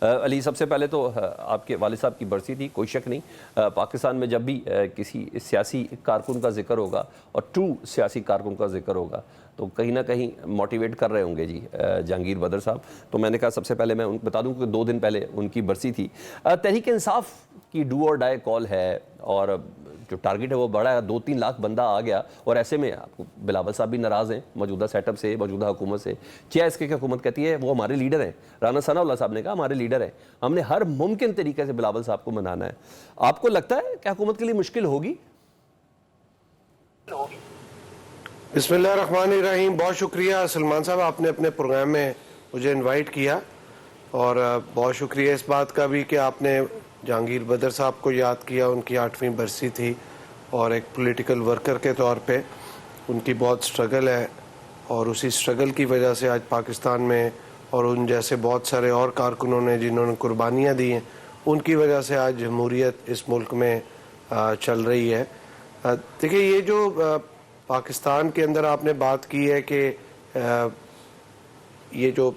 علی، سب سے پہلے تو آپ کے والد صاحب کی برسی تھی، کوئی شک نہیں پاکستان میں جب بھی کسی سیاسی کارکن کا ذکر ہوگا اور ٹرو سیاسی کارکن کا ذکر ہوگا تو کہیں نہ کہیں موٹیویٹ کر رہے ہوں گے جی جہانگیر بدر صاحب. تو میں نے کہا سب سے پہلے میں بتا دوں کہ 2 دن پہلے ان کی برسی تھی. تحریک انصاف کی ڈو اور ڈائی کال ہے اور جو ٹارگٹ ہے وہ بڑا ہے، 2-3 لاکھ بندہ آ گیا، اور ایسے میں آپ کو بلاول صاحب بھی ناراض ہیں موجودہ سیٹ اپ سے، موجودہ حکومت سے. اس کے حکومت کہتی ہے وہ ہمارے لیڈر ہیں. رانا ثناء اللہ صاحب نے کہا ہمارے لیڈر ہیں، ہم نے ہر ممکن طریقے سے بلاول صاحب کو منانا ہے. آپ کو لگتا ہے کہ حکومت کے لیے مشکل ہوگی؟ بسم اللہ الرحمن الرحیم. بہت شکریہ سلمان صاحب، آپ نے اپنے پروگرام میں مجھے انوائٹ کیا، اور بہت شکریہ اس بات کا بھی کہ آپ نے جہانگیر بدر صاحب کو یاد کیا. ان کی 8ویں برسی تھی اور ایک پولیٹیکل ورکر کے طور پہ ان کی بہت سٹرگل ہے، اور اسی سٹرگل کی وجہ سے آج پاکستان میں اور ان جیسے بہت سارے اور کارکنوں نے جنہوں نے قربانیاں دی ہیں ان کی وجہ سے آج جمہوریت اس ملک میں چل رہی ہے. دیکھیں، یہ جو پاکستان کے اندر آپ نے بات کی ہے کہ یہ جو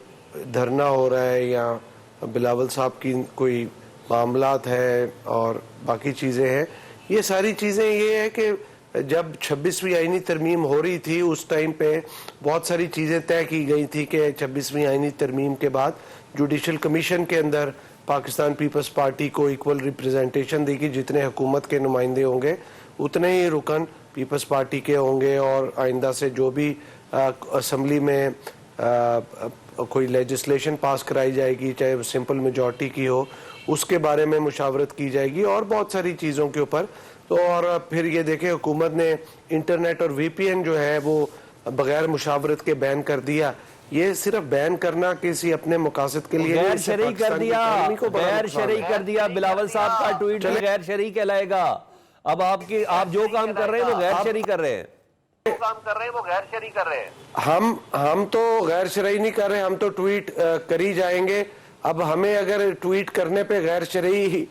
دھرنا ہو رہا ہے یا بلاول صاحب کی کوئی معاملات ہے اور باقی چیزیں ہیں، یہ ساری چیزیں یہ ہے کہ جب 26ویں آئینی ترمیم ہو رہی تھی اس ٹائم پہ بہت ساری چیزیں طے کی گئی تھی کہ 26ویں آئینی ترمیم کے بعد جوڈیشل کمیشن کے اندر پاکستان پیپلز پارٹی کو ایکول ریپریزنٹیشن دے گی. جتنے حکومت کے نمائندے ہوں گے اتنے ہی رکن پیپلز پارٹی کے ہوں گے، اور آئندہ سے جو بھی اسمبلی میں کوئی لیجسلیشن پاس کرائی جائے گی چاہے سمپل میجورٹی کی ہو اس کے بارے میں مشاورت کی جائے گی اور بہت ساری چیزوں کے اوپر. تو اور پھر یہ دیکھیں حکومت نے انٹرنیٹ اور وی پی این جو ہے وہ بغیر مشاورت کے بین کر دیا. یہ صرف بین کرنا کسی اپنے مقاصد کے لیے غیر شرعی کر دیا، غیر شرعی کر دیا. بلاول صاحب کا ٹویٹ بھی غیر شرعی کہلائے گا. اب آپ جو کام کر رہے ہیں وہ غیر شرعی کر رہے ہیں. ہم تو غیر شرعی نہیں کر رہے، ہم تو ٹویٹ کری جائیں گے. اب ہمیں اگر ٹویٹ کرنے پہ غیر شرعی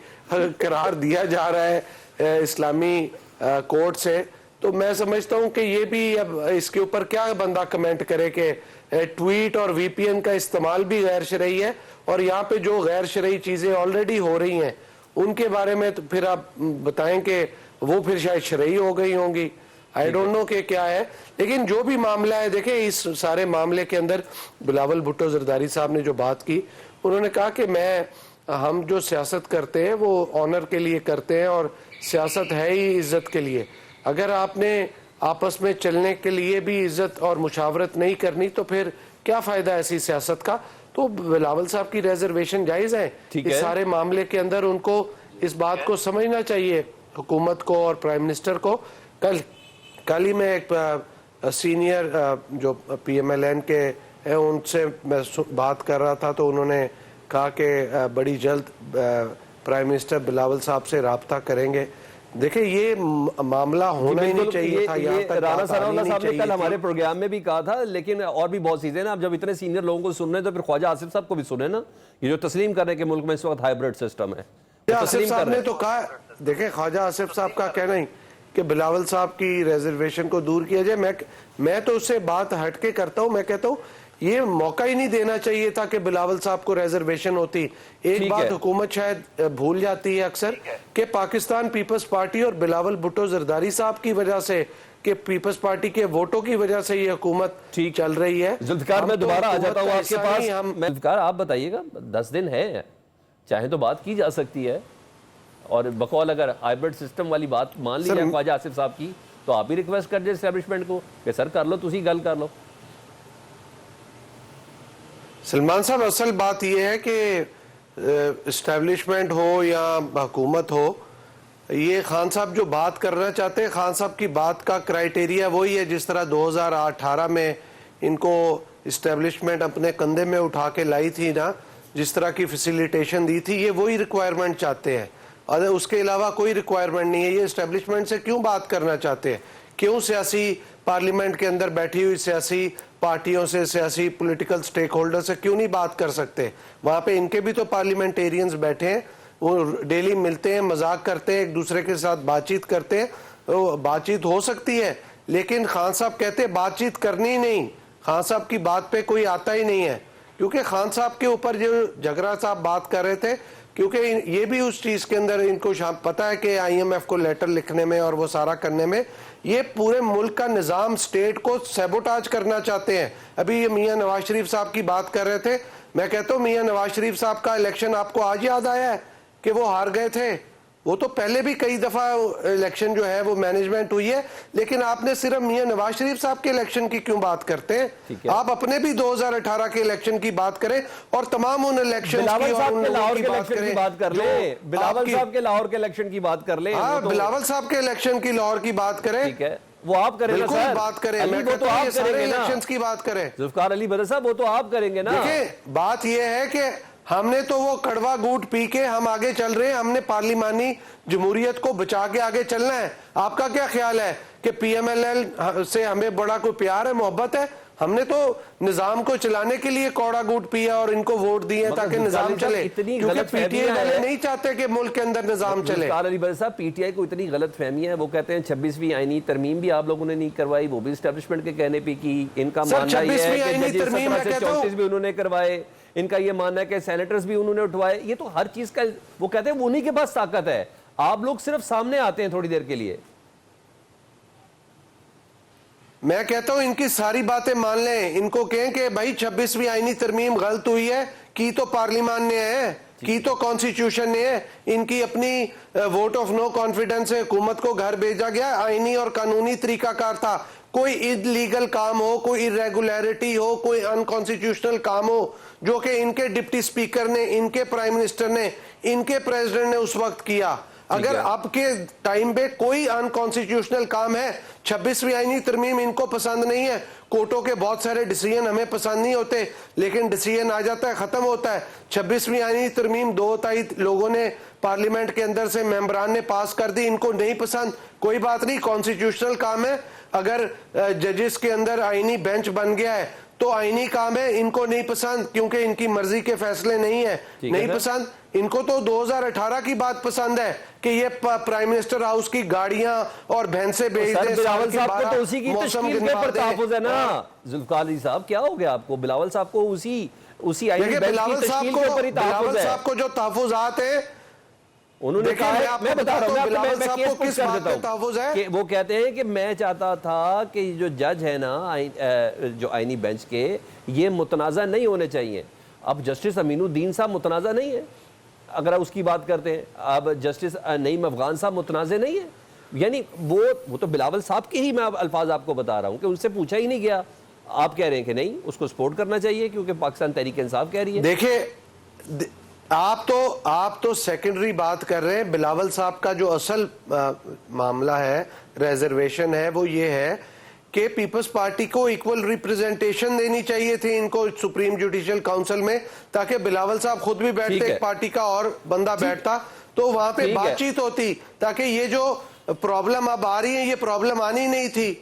قرار دیا جا رہا ہے اسلامی کورٹ سے تو میں سمجھتا ہوں کہ یہ بھی اب اس کے اوپر کیا بندہ کمنٹ کرے کہ ٹویٹ اور وی پی این کا استعمال بھی غیر شرعی ہے، اور یہاں پہ جو غیر شرعی چیزیں آلریڈی ہو رہی ہیں ان کے بارے میں تو پھر آپ بتائیں کہ وہ پھر شاید شرعی ہو گئی ہوں گی. آئی ڈونٹ نو کہ کیا ہے، لیکن جو بھی معاملہ ہے دیکھیں اس سارے معاملے کے اندر بلاول بھٹو زرداری صاحب نے جو بات کی، انہوں نے کہا کہ ہم جو سیاست کرتے ہیں وہ آنر کے لیے کرتے ہیں اور سیاست ہے ہی عزت کے لیے. اگر آپ نے آپس میں چلنے کے لیے بھی عزت اور مشاورت نہیں کرنی تو پھر کیا فائدہ ایسی سیاست کا. تو بلاول صاحب کی ریزرویشن جائز ہے اس سارے معاملے کے اندر، ان کو اس بات کو سمجھنا چاہیے حکومت کو اور پرائم منسٹر کو. کل ہی میں ایک سینئر جو پی ایم ایل این کے ہیں ان سے میں بات کر رہا تھا تو انہوں نے کہا کہ بڑی جلد پرائم منسٹر بلاول صاحب سے رابطہ کریں گے. دیکھیں یہ معاملہ ہونا ہی نہیں چاہیے تھا. رانا ثناء اللہ صاحب نے کل ہمارے پروگرام میں بھی کہا تھا، لیکن اور بھی بہت چیزیں نا. اب جب اتنے سینئر لوگوں کو سن رہے ہیں تو پھر خواجہ آصف صاحب کو بھی سنیں نا. یہ جو تسلیم کر رہے ہیں کہ ملک میں اس وقت ہائیبرڈ سسٹم ہے، آصف صاحب نے تو کہا، دیکھیں خواجہ آصف صاحب کا کہنا ہی کہ بلاول صاحب کی ریزرویشن کو دور کیا جائے. میں تو اس سے بات ہٹ کے کرتا ہوں، میں کہتا ہوں یہ موقع ہی نہیں دینا چاہیے تھا کہ بلاول صاحب کو ریزرویشن ہوتی. ایک بات حکومت شاید بھول جاتی ہے اکثر کہ پاکستان پیپلز پارٹی اور بلاول بھٹو زرداری صاحب کی وجہ سے، کہ پیپلز پارٹی کے ووٹوں کی وجہ سے یہ حکومت چل رہی ہے. ذوالفقار میں دوبارہ آ جاتا ہوں آپ کے پاس. ذوالفقار آپ بتائیے گا، 10 دن ہے، چاہے تو بات کی جا سکتی ہے، اور بقول اگر ہائیبرڈ سسٹم والی بات مان لی جائے خواجہ آصف صاحب کی تو آپ بھی ریکویسٹ کر دیں اسٹیبلشمنٹ کو کہ سر کر لو، تسی گل کر لو. سلمان صاحب اصل بات یہ ہے کہ اسٹیبلشمنٹ ہو یا حکومت ہو، یہ خان صاحب جو بات کرنا چاہتے ہیں، خان صاحب کی بات کا کرائیٹیریا وہی ہے جس طرح 2018 میں ان کو اسٹیبلشمنٹ اپنے کندھے میں اٹھا کے لائی تھی نا، جس طرح کی فیسیلیٹیشن دی تھی، یہ وہی ریکوائرمنٹ چاہتے ہیں. اور اس کے علاوہ کوئی ریکوائرمنٹ نہیں ہے. یہ اسٹیبلشمنٹ سے کیوں بات کرنا چاہتے ہیں؟ کیوں سیاسی پارلیمنٹ کے اندر بیٹھی ہوئی سیاسی پارٹیوں سے، سیاسی پولیٹیکل سٹیک ہولڈر سے کیوں نہیں بات کر سکتے؟ وہاں پہ ان کے بھی تو پارلیمنٹیرینز بیٹھے ہیں، وہ ڈیلی ملتے ہیں، مذاق کرتے ہیں، ایک دوسرے کے ساتھ بات چیت کرتے ہیں. بات چیت ہو سکتی ہے، لیکن خان صاحب کہتے ہیں بات چیت کرنی ہی نہیں. خان صاحب کی بات پہ کوئی آتا ہی نہیں ہے کیونکہ خان صاحب کے اوپر جو جگرا صاحب بات کر رہے تھے، کیونکہ یہ بھی اس چیز کے اندر ان کو پتہ ہے کہ آئی ایم ایف کو لیٹر لکھنے میں اور وہ سارا کرنے میں یہ پورے ملک کا نظام سٹیٹ کو سیبوٹاج کرنا چاہتے ہیں. ابھی یہ میاں نواز شریف صاحب کی بات کر رہے تھے، میں کہتا ہوں میاں نواز شریف صاحب کا الیکشن آپ کو آج یاد آیا ہے کہ وہ ہار گئے تھے؟ وہ تو پہلے بھی کئی دفعہ الیکشن جو ہے وہ مینجمنٹ ہوئی ہے، لیکن آپ نے صرف میاں نواز شریف صاحب کے الیکشن کی کیوں بات کرتے ہیں؟ آپ اپنے بھی 2018 کے الیکشن کی بات کریں اور تمام ان الیکشن بلاول صاحب کے لاہور کے الیکشن کی بات کر لیں، بلاول صاحب کے لاہور کے الیکشن کی بات کر لیں. ہاں، بلاول صاحب کے الیکشن کی لاہور کی بات کریں، ٹھیک ہے، وہ آپ کریں گے سر، بات کریں. علی میں وہ تو کہتا ہوں آپ یہ کریں سارے گے نا، الیکشنز کی بات کریں. ذوالفقار علی بھٹو صاحب وہ تو آپ کریں گے نا. دیکھیں بات یہ ہے کہ ہم نے تو وہ کڑوا گوٹ پی کے ہم آگے چل رہے ہیں، ہم نے پارلیمانی جمہوریت کو بچا کے آگے چلنا ہے. آپ کا کیا خیال ہے کہ پی ایم ایل ایل سے ہمیں بڑا کوئی پیار ہے، محبت ہے؟ ہم نے تو نظام کو چلانے کے لیے کوڑا گوٹ پیا اور ان کو ووٹ دیے تاکہ نظام چلے، کیونکہ پی ٹی آئی والے نہیں چاہتے کہ ملک کے اندر نظام چلے. ذوالفقار علی بھٹو صاحب پی ٹی آئی کو اتنی غلط فہمی ہے، وہ کہتے ہیں 26ویں آئینی ترمیم بھی آپ لوگوں نے نہیں کروائی، وہ بھی اسٹیبلشمنٹ کے کہنے پہ کی. ان کا ماننا یہ ہے کہ ججز 17 سے 34 بھی انہوں نے کروائے، ان کا یہ ماننا ہے کہ سینیٹرز بھی انہوں نے اٹھوائے. یہ تو ہر چیز کا وہ کہتے ہیں انہی کے پاس طاقت ہے، آپ لوگ صرف سامنے آتے ہیں تھوڑی دیر کے لیے. میں کہتا ہوں ان کی ساری باتیں مان لیں، ان کو کہیں کہ بھائی 26ویں آئینی ترمیم غلط ہوئی ہے، کی تو پارلیمان نے ہے، کی تو کانسٹیٹیوشن نے ہے. ان کی اپنی ووٹ آف نو کانفیڈنس سے حکومت کو گھر بھیجا گیا. آئینی اور قانونی طریقہ کار تھا. کوئی انلیگل کام ہو، کوئی irregularity ہو، کوئی انکانسٹیٹیوشنل کام ہو جو کہ ان کے ڈپٹی سپیکر نے، ان کے پرائم منسٹر نے، ان کے پریزیڈنٹ نے اس وقت کیا. اگر آپ کے ٹائم پہ کوئی انکانسٹیٹیوشنل کام ہے، 26ویں آئینی ترمیم ان کو پسند نہیں ہے، کورٹوں کے بہت سارے ڈیسیژن ہمیں پسند نہیں ہوتے، لیکن ڈیسیژن آ جاتا ہے، ختم ہوتا ہے. 26ویں آئینی ترمیم 2 لوگوں نے پارلیمنٹ کے اندر سے ممبران نے پاس کر دی، ان کو نہیں پسند، کوئی بات نہیں، کانسٹیٹیوشنل کام ہے. اگر ججز کے اندر آئینی بینچ بن گیا ہے تو آئینی کام ہے، ان کو نہیں پسند کیونکہ ان کی مرضی کے فیصلے نہیں ہیں، نہیں پسند. ان کو تو 2018 کی بات پسند ہے کہ یہ پرائم منسٹر ہاؤس کی گاڑیاں اور بھینسیں بھیج دیں. بلاول صاحب کو تو اسی کی تشکیل کے پر تحفظ ہے نا. ذوالفقار علی صاحب کیا ہو گیا آپ کو؟ بلاول صاحب کو اسی آئینی بینچ کی تشکیل کے پر ہی تحفظ ہے. بلاول صاحب کو جو تحفظات ہیں انہوں نے کہا، میں بتا رہا ہوں، میں کیس پوچھ کر دیتا ہوں کہ وہ کہتے ہیں کہ میں چاہتا تھا کہ جو جج ہے نا جو آئینی بینچ کے، یہ متنازع نہیں ہونے چاہیے. اب جسٹس امین الدین صاحب متنازع نہیں ہے اگر آپ اس کی بات کرتے ہیں. اب جسٹس نعیم افغان صاحب متنازع نہیں ہے. یعنی وہ تو بلاول صاحب کے ہی میں الفاظ آپ کو بتا رہا ہوں کہ ان سے پوچھا ہی نہیں گیا. آپ کہہ رہے ہیں کہ نہیں، اس کو سپورٹ کرنا چاہیے کیونکہ پاکستان تحریک انصاف کہہ رہی ہے. دیکھیں آپ تو سیکنڈری بات کر رہے ہیں. بلاول صاحب کا جو اصل معاملہ ہے، ریزرویشن ہے، وہ یہ ہے کہ پیپلز پارٹی کو ایکول ریپریزنٹیشن دینی چاہیے تھی ان کو سپریم جوڈیشل کاؤنسل میں، تاکہ بلاول صاحب خود بھی بیٹھتے، ایک پارٹی کا اور بندہ بیٹھتا تو وہاں پہ بات چیت ہوتی، تاکہ یہ جو پرابلم اب آ رہی ہے یہ پرابلم آنی نہیں تھی.